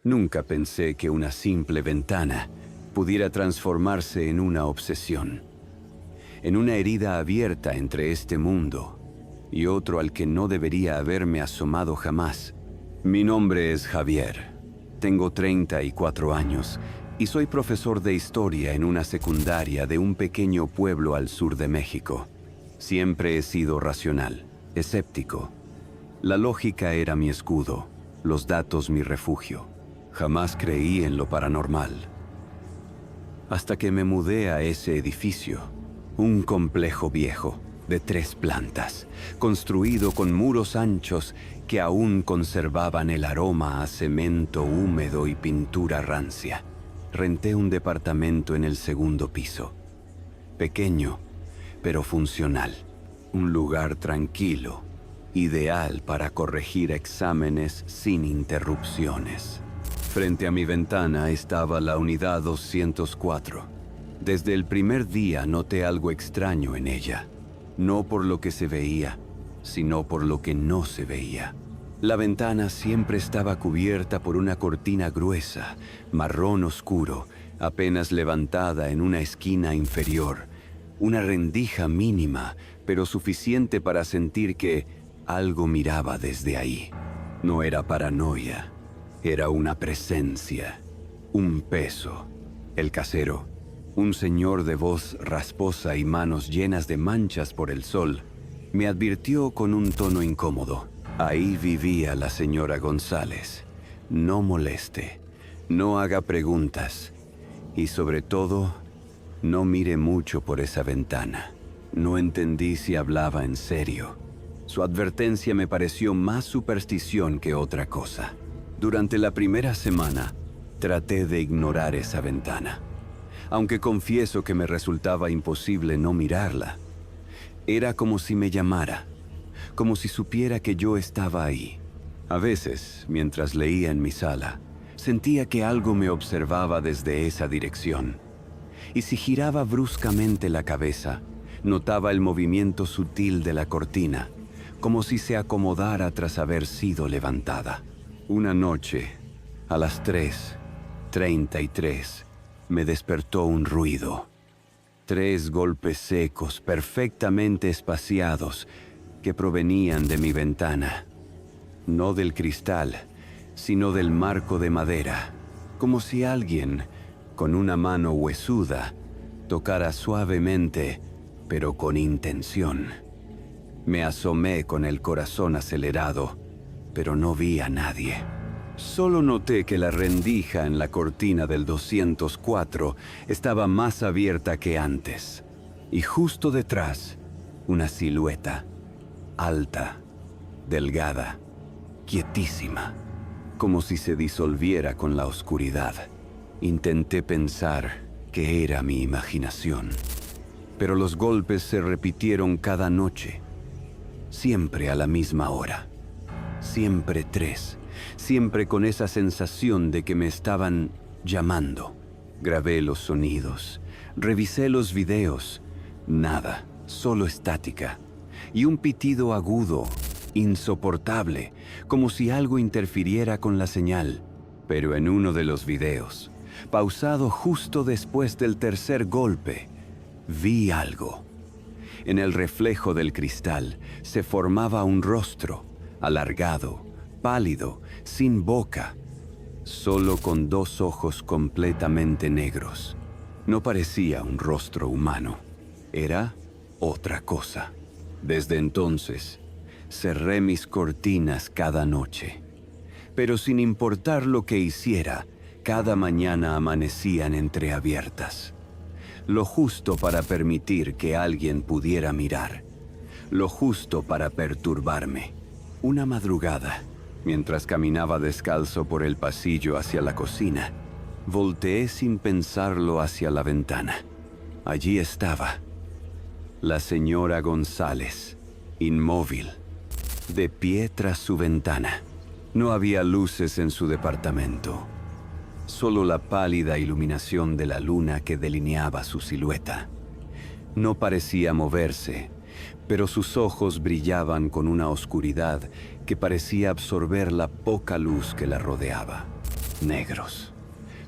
Nunca pensé que una simple ventana pudiera transformarse en una obsesión, en una herida abierta entre este mundo y otro al que no debería haberme asomado jamás. Mi nombre es Javier, tengo 34 años y soy profesor de historia en una secundaria de un pequeño pueblo al sur de México. Siempre he sido racional, escéptico. La lógica era mi escudo, los datos mi refugio. Jamás creí en lo paranormal. Hasta que me mudé a ese edificio, un complejo viejo de 3 plantas, construido con muros anchos que aún conservaban el aroma a cemento húmedo y pintura rancia. Renté un departamento en el 2.º piso. Pequeño, pero funcional. Un lugar tranquilo, ideal para corregir exámenes sin interrupciones. Frente a mi ventana estaba la unidad 204. Desde el primer día noté algo extraño en ella. No por lo que se veía, sino por lo que no se veía. La ventana siempre estaba cubierta por una cortina gruesa, marrón oscuro, apenas levantada en una esquina inferior. Una rendija mínima, pero suficiente para sentir que algo miraba desde ahí. No era paranoia, era una presencia, un peso. El casero, un señor de voz rasposa y manos llenas de manchas por el sol, me advirtió con un tono incómodo. Ahí vivía la señora González. No moleste, no haga preguntas y sobre todo, no mire mucho por esa ventana. No entendí si hablaba en serio. Su advertencia me pareció más superstición que otra cosa. Durante la primera semana, traté de ignorar esa ventana, aunque confieso que me resultaba imposible no mirarla. Era como si me llamara, como si supiera que yo estaba ahí. A veces, mientras leía en mi sala, sentía que algo me observaba desde esa dirección. Y si giraba bruscamente la cabeza, notaba el movimiento sutil de la cortina, como si se acomodara tras haber sido levantada. Una noche, a las 3:33, me despertó un ruido. 3 golpes secos, perfectamente espaciados, que provenían de mi ventana. No del cristal, sino del marco de madera, como si alguien, con una mano huesuda, tocara suavemente, pero con intención. Me asomé con el corazón acelerado, pero no vi a nadie. Solo noté que la rendija en la cortina del 204 estaba más abierta que antes, y justo detrás, una silueta, alta, delgada, quietísima, como si se disolviera con la oscuridad. Intenté pensar que era mi imaginación, pero los golpes se repitieron cada noche, siempre a la misma hora, siempre 3, siempre con esa sensación de que me estaban llamando. Grabé los sonidos, revisé los videos, nada, solo estática, y un pitido agudo, insoportable, como si algo interfiriera con la señal. Pero en uno de los videos, pausado justo después del tercer golpe, vi algo. En el reflejo del cristal se formaba un rostro, alargado, pálido, sin boca, solo con 2 ojos completamente negros. No parecía un rostro humano, era otra cosa. Desde entonces, cerré mis cortinas cada noche, pero sin importar lo que hiciera, cada mañana amanecían entreabiertas. Lo justo para permitir que alguien pudiera mirar, lo justo para perturbarme. Una madrugada, mientras caminaba descalzo por el pasillo hacia la cocina, volteé sin pensarlo hacia la ventana. Allí estaba, la señora González, inmóvil, de pie tras su ventana. No había luces en su departamento, solo la pálida iluminación de la luna que delineaba su silueta. No parecía moverse, pero sus ojos brillaban con una oscuridad que parecía absorber la poca luz que la rodeaba. negros,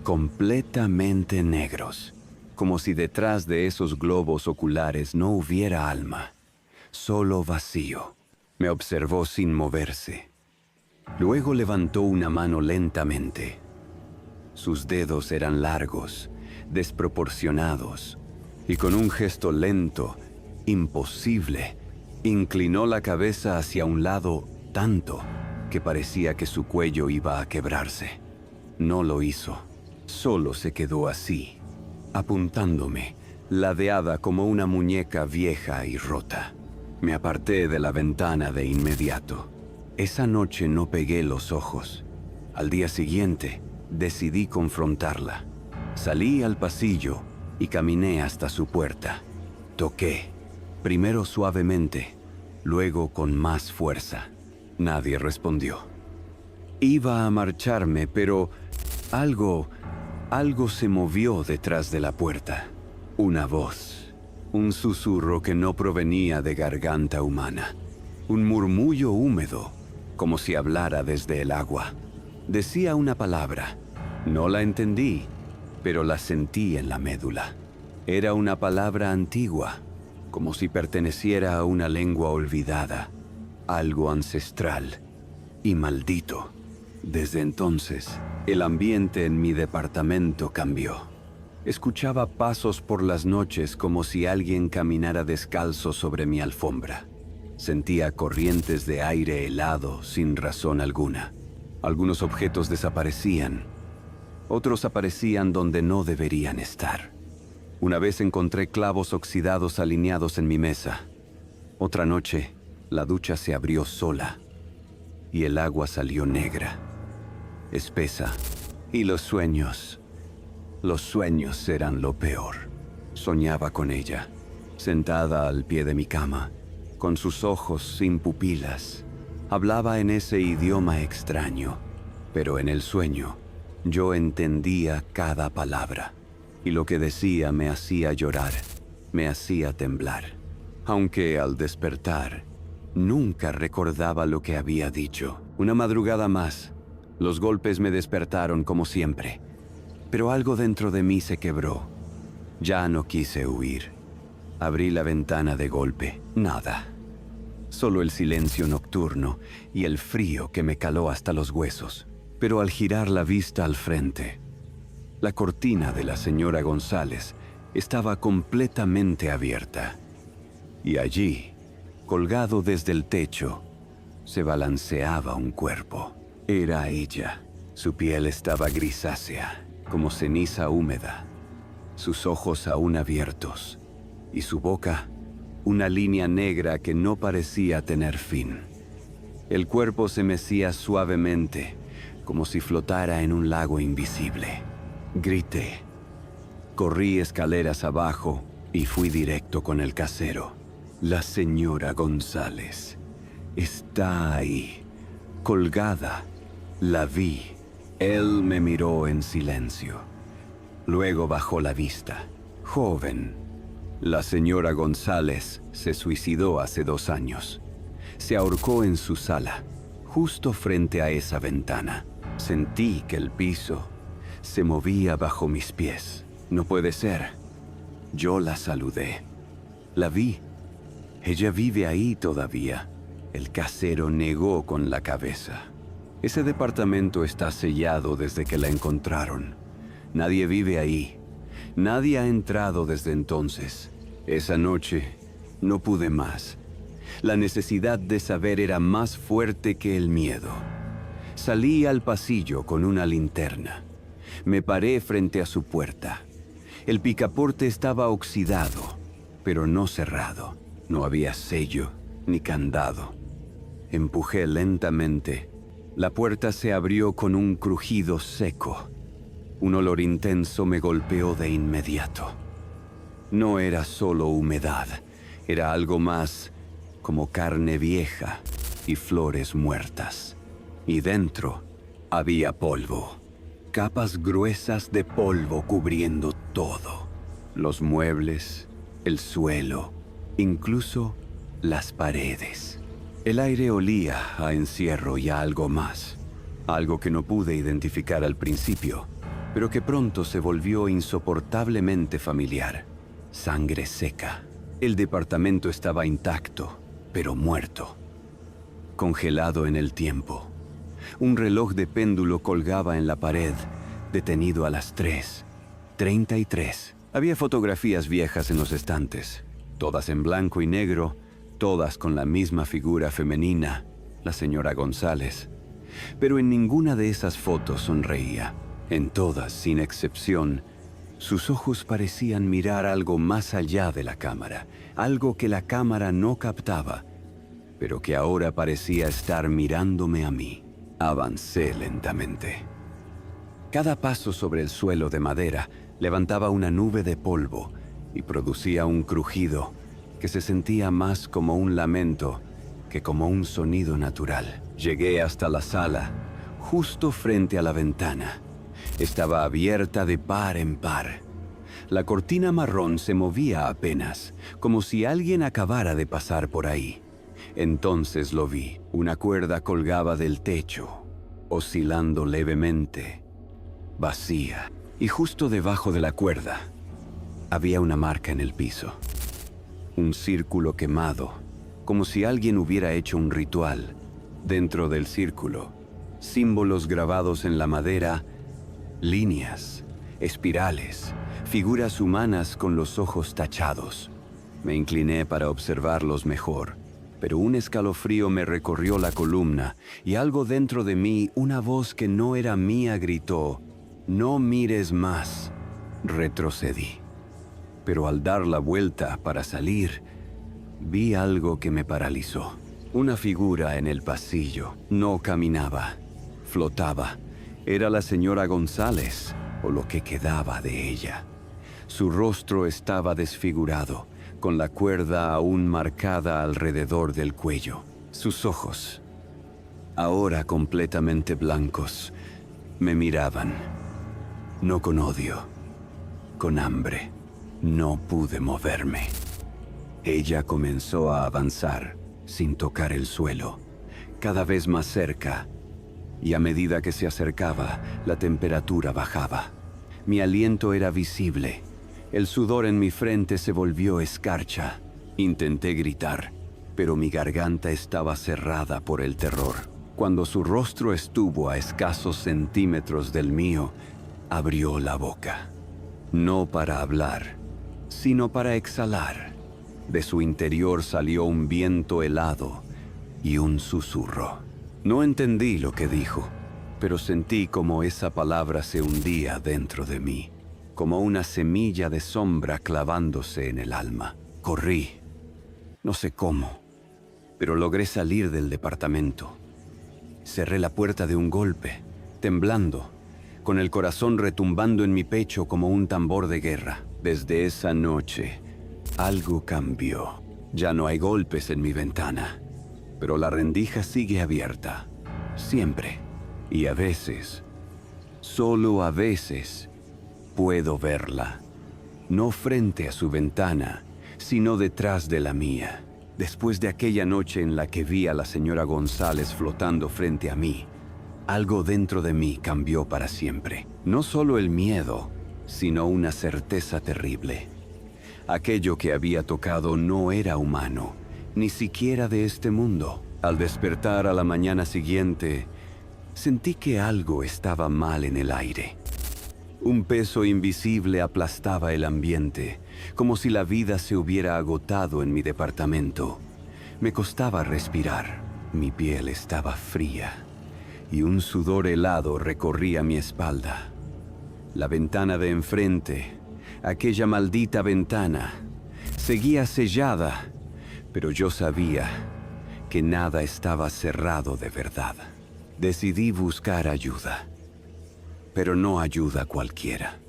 completamente negros, como si detrás de esos globos oculares no hubiera alma, solo vacío. Me observó sin moverse. Luego levantó una mano lentamente. Sus dedos eran largos, desproporcionados, y con un gesto lento, imposible, inclinó la cabeza hacia un lado tanto que parecía que su cuello iba a quebrarse. No lo hizo, solo se quedó así, apuntándome, ladeada como una muñeca vieja y rota. Me aparté de la ventana de inmediato. Esa noche no pegué los ojos. Al día siguiente, decidí confrontarla. Salí al pasillo y caminé hasta su puerta. Toqué, primero suavemente, luego con más fuerza. Nadie respondió. Iba a marcharme, pero algo se movió detrás de la puerta. Una voz, un susurro que no provenía de garganta humana. Un murmullo húmedo, como si hablara desde el agua. Decía una palabra. No la entendí, pero la sentí en la médula. Era una palabra antigua, como si perteneciera a una lengua olvidada, algo ancestral y maldito. Desde entonces, el ambiente en mi departamento cambió. Escuchaba pasos por las noches como si alguien caminara descalzo sobre mi alfombra. Sentía corrientes de aire helado sin razón alguna. Algunos objetos desaparecían. Otros aparecían donde no deberían estar. Una vez encontré clavos oxidados alineados en mi mesa. Otra noche, la ducha se abrió sola y el agua salió negra, espesa. Y los sueños eran lo peor. Soñaba con ella, sentada al pie de mi cama, con sus ojos sin pupilas. Hablaba en ese idioma extraño, pero en el sueño yo entendía cada palabra, y lo que decía me hacía llorar, me hacía temblar. Aunque al despertar, nunca recordaba lo que había dicho. Una madrugada más, los golpes me despertaron como siempre, pero algo dentro de mí se quebró. Ya no quise huir. Abrí la ventana de golpe. Nada. Solo el silencio nocturno y el frío que me caló hasta los huesos. Pero al girar la vista al frente, la cortina de la señora González estaba completamente abierta. Y allí, colgado desde el techo, se balanceaba un cuerpo. Era ella. Su piel estaba grisácea, como ceniza húmeda. Sus ojos aún abiertos, y su boca, una línea negra que no parecía tener fin. El cuerpo se mecía suavemente, como si flotara en un lago invisible. Grité. Corrí escaleras abajo y fui directo con el casero. La señora González está ahí, colgada. La vi. Él me miró en silencio. Luego bajó la vista. Joven. La señora González se suicidó hace 2 años. Se ahorcó en su sala, justo frente a esa ventana. Sentí que el piso se movía bajo mis pies. No puede ser. Yo la saludé. La vi. Ella vive ahí todavía. El casero negó con la cabeza. Ese departamento está sellado desde que la encontraron. Nadie vive ahí. Nadie ha entrado desde entonces. Esa noche no pude más. La necesidad de saber era más fuerte que el miedo. Salí al pasillo con una linterna. Me paré frente a su puerta. El picaporte estaba oxidado, pero no cerrado. No había sello ni candado. Empujé lentamente. La puerta se abrió con un crujido seco. Un olor intenso me golpeó de inmediato. No era solo humedad, era algo más, como carne vieja y flores muertas. Y dentro había polvo, capas gruesas de polvo cubriendo todo. Los muebles, el suelo, incluso las paredes. El aire olía a encierro y a algo más. algo que no pude identificar al principio, pero que pronto se volvió insoportablemente familiar. Sangre seca. El departamento estaba intacto, pero muerto. Congelado en el tiempo. Un reloj de péndulo colgaba en la pared, detenido a las 3:33. Había fotografías viejas en los estantes, todas en blanco y negro, todas con la misma figura femenina, la señora González. Pero en ninguna de esas fotos sonreía. En todas, sin excepción, sus ojos parecían mirar algo más allá de la cámara, algo que la cámara no captaba, pero que ahora parecía estar mirándome a mí. Avancé lentamente. Cada paso sobre el suelo de madera levantaba una nube de polvo y producía un crujido que se sentía más como un lamento que como un sonido natural. Llegué hasta la sala, justo frente a la ventana. Estaba abierta de par en par. La cortina marrón se movía apenas, como si alguien acabara de pasar por ahí. Entonces lo vi. Una cuerda colgaba del techo, oscilando levemente, vacía. Y justo debajo de la cuerda había una marca en el piso. Un círculo quemado, como si alguien hubiera hecho un ritual. Dentro del círculo, símbolos grabados en la madera, líneas, espirales, figuras humanas con los ojos tachados. Me incliné para observarlos mejor, pero un escalofrío me recorrió la columna y algo dentro de mí, una voz que no era mía, gritó: «No mires más». Retrocedí, pero al dar la vuelta para salir, vi algo que me paralizó. Una figura en el pasillo. No caminaba, flotaba. Era la señora González, o lo que quedaba de ella. Su rostro estaba desfigurado, con la cuerda aún marcada alrededor del cuello. Sus ojos, ahora completamente blancos, me miraban. No con odio, con hambre. No pude moverme. Ella comenzó a avanzar, sin tocar el suelo, cada vez más cerca, y a medida que se acercaba, la temperatura bajaba. Mi aliento era visible. El sudor en mi frente se volvió escarcha. Intenté gritar, pero mi garganta estaba cerrada por el terror. Cuando su rostro estuvo a escasos centímetros del mío, abrió la boca. No para hablar, sino para exhalar. De su interior salió un viento helado y un susurro. No entendí lo que dijo, pero sentí como esa palabra se hundía dentro de mí, como una semilla de sombra clavándose en el alma. Corrí, no sé cómo, pero logré salir del departamento. Cerré la puerta de un golpe, temblando, con el corazón retumbando en mi pecho como un tambor de guerra. Desde esa noche, algo cambió. Ya no hay golpes en mi ventana, pero la rendija sigue abierta, siempre. Y a veces, solo a veces, puedo verla. No frente a su ventana, sino detrás de la mía. Después de aquella noche en la que vi a la señora González flotando frente a mí, algo dentro de mí cambió para siempre. No solo el miedo, sino una certeza terrible. Aquello que había tocado no era humano, ni siquiera de este mundo. Al despertar a la mañana siguiente, sentí que algo estaba mal en el aire. Un peso invisible aplastaba el ambiente, como si la vida se hubiera agotado en mi departamento. Me costaba respirar, mi piel estaba fría, y un sudor helado recorría mi espalda. La ventana de enfrente, aquella maldita ventana, seguía sellada, pero yo sabía que nada estaba cerrado de verdad. Decidí buscar ayuda, pero no ayuda cualquiera.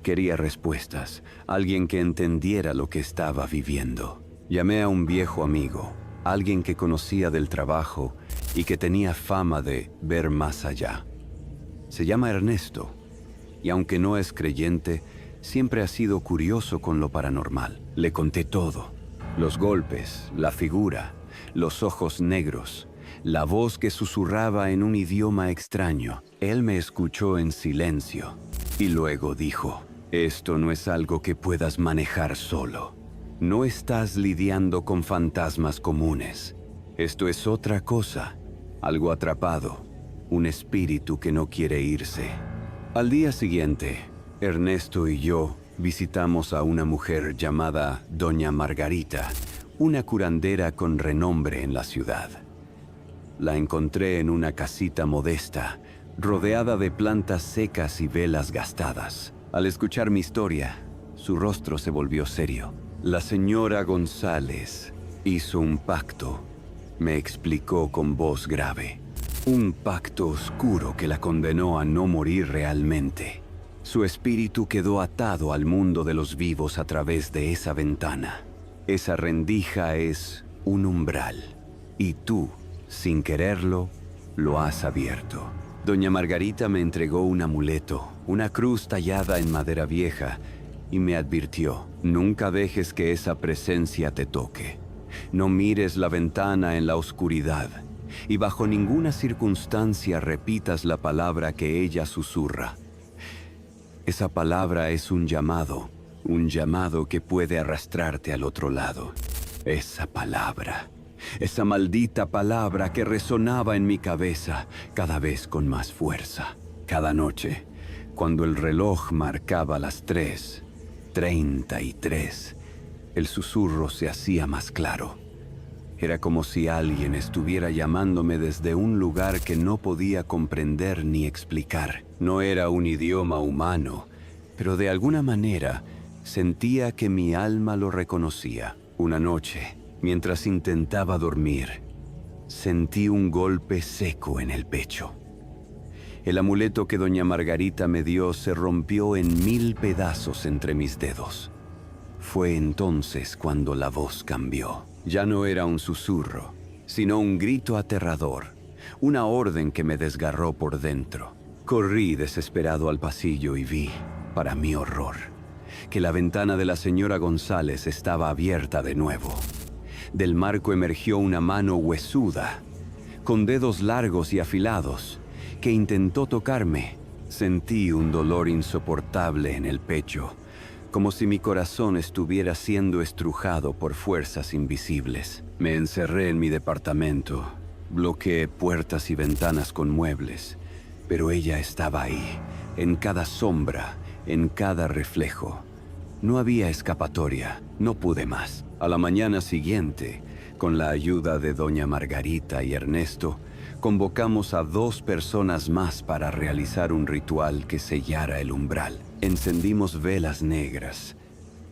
Quería respuestas, alguien que entendiera lo que estaba viviendo. Llamé a un viejo amigo, alguien que conocía del trabajo y que tenía fama de ver más allá. Se llama Ernesto, y aunque no es creyente, siempre ha sido curioso con lo paranormal. Le conté todo: los golpes, la figura, los ojos negros, la voz que susurraba en un idioma extraño. Él me escuchó en silencio y luego dijo: esto no es algo que puedas manejar solo. No estás lidiando con fantasmas comunes. Esto es otra cosa, algo atrapado, un espíritu que no quiere irse. Al día siguiente, Ernesto y yo visitamos a una mujer llamada Doña Margarita, una curandera con renombre en la ciudad. La encontré en una casita modesta, rodeada de plantas secas y velas gastadas. Al escuchar mi historia, su rostro se volvió serio. La señora González hizo un pacto, me explicó con voz grave. Un pacto oscuro que la condenó a no morir realmente. Su espíritu quedó atado al mundo de los vivos a través de esa ventana. Esa rendija es un umbral, y tú, sin quererlo, lo has abierto. Doña Margarita me entregó un amuleto, una cruz tallada en madera vieja, y me advirtió: nunca dejes que esa presencia te toque. No mires la ventana en la oscuridad, y bajo ninguna circunstancia repitas la palabra que ella susurra. Esa palabra es un llamado que puede arrastrarte al otro lado. Esa palabra, esa maldita palabra que resonaba en mi cabeza cada vez con más fuerza. Cada noche, cuando el reloj marcaba las 3:33, el susurro se hacía más claro. Era como si alguien estuviera llamándome desde un lugar que no podía comprender ni explicar. No era un idioma humano, pero de alguna manera sentía que mi alma lo reconocía. Una noche, mientras intentaba dormir, sentí un golpe seco en el pecho. El amuleto que doña Margarita me dio se rompió en 1000 pedazos entre mis dedos. Fue entonces cuando la voz cambió. Ya no era un susurro, sino un grito aterrador, una orden que me desgarró por dentro. Corrí desesperado al pasillo y vi, para mi horror, que la ventana de la señora González estaba abierta de nuevo. Del marco emergió una mano huesuda, con dedos largos y afilados, que intentó tocarme. Sentí un dolor insoportable en el pecho, como si mi corazón estuviera siendo estrujado por fuerzas invisibles. Me encerré en mi departamento, bloqueé puertas y ventanas con muebles, pero ella estaba ahí, en cada sombra, en cada reflejo. No había escapatoria, no pude más. A la mañana siguiente, con la ayuda de doña Margarita y Ernesto, convocamos a 2 personas más para realizar un ritual que sellara el umbral. Encendimos velas negras,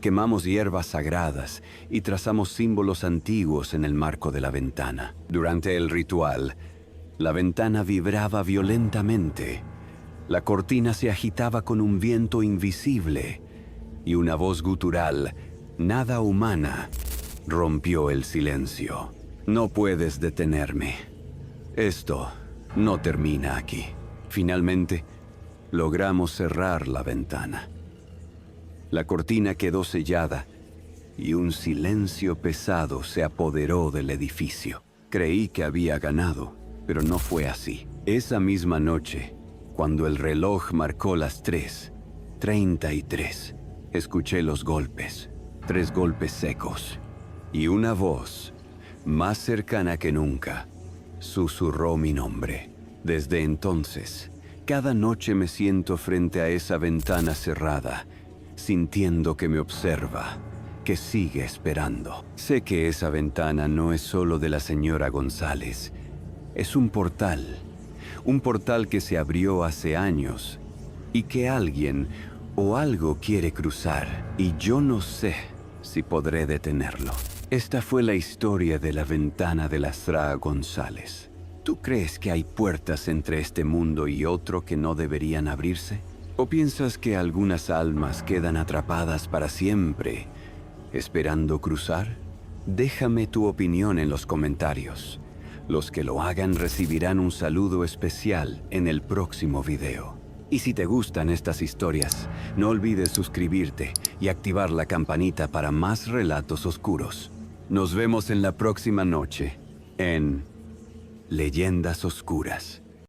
quemamos hierbas sagradas y trazamos símbolos antiguos en el marco de la ventana. Durante el ritual, la ventana vibraba violentamente. La cortina se agitaba con un viento invisible y una voz gutural, nada humana, rompió el silencio. No puedes detenerme. Esto no termina aquí. Finalmente, logramos cerrar la ventana. La cortina quedó sellada y un silencio pesado se apoderó del edificio. Creí que había ganado, pero no fue así. Esa misma noche, cuando el reloj marcó las 3:33, escuché los golpes, 3 golpes secos, y una voz, más cercana que nunca, susurró mi nombre. Desde entonces, cada noche me siento frente a esa ventana cerrada, sintiendo que me observa, que sigue esperando. Sé que esa ventana no es solo de la señora González, es un portal que se abrió hace años y que alguien o algo quiere cruzar, y yo no sé si podré detenerlo. Esta fue la historia de la ventana de la Sra. González. ¿Tú crees que hay puertas entre este mundo y otro que no deberían abrirse? ¿O piensas que algunas almas quedan atrapadas para siempre, esperando cruzar? Déjame tu opinión en los comentarios. Los que lo hagan recibirán un saludo especial en el próximo video. Y si te gustan estas historias, no olvides suscribirte y activar la campanita para más relatos oscuros. Nos vemos en la próxima noche, en Leyendas oscuras.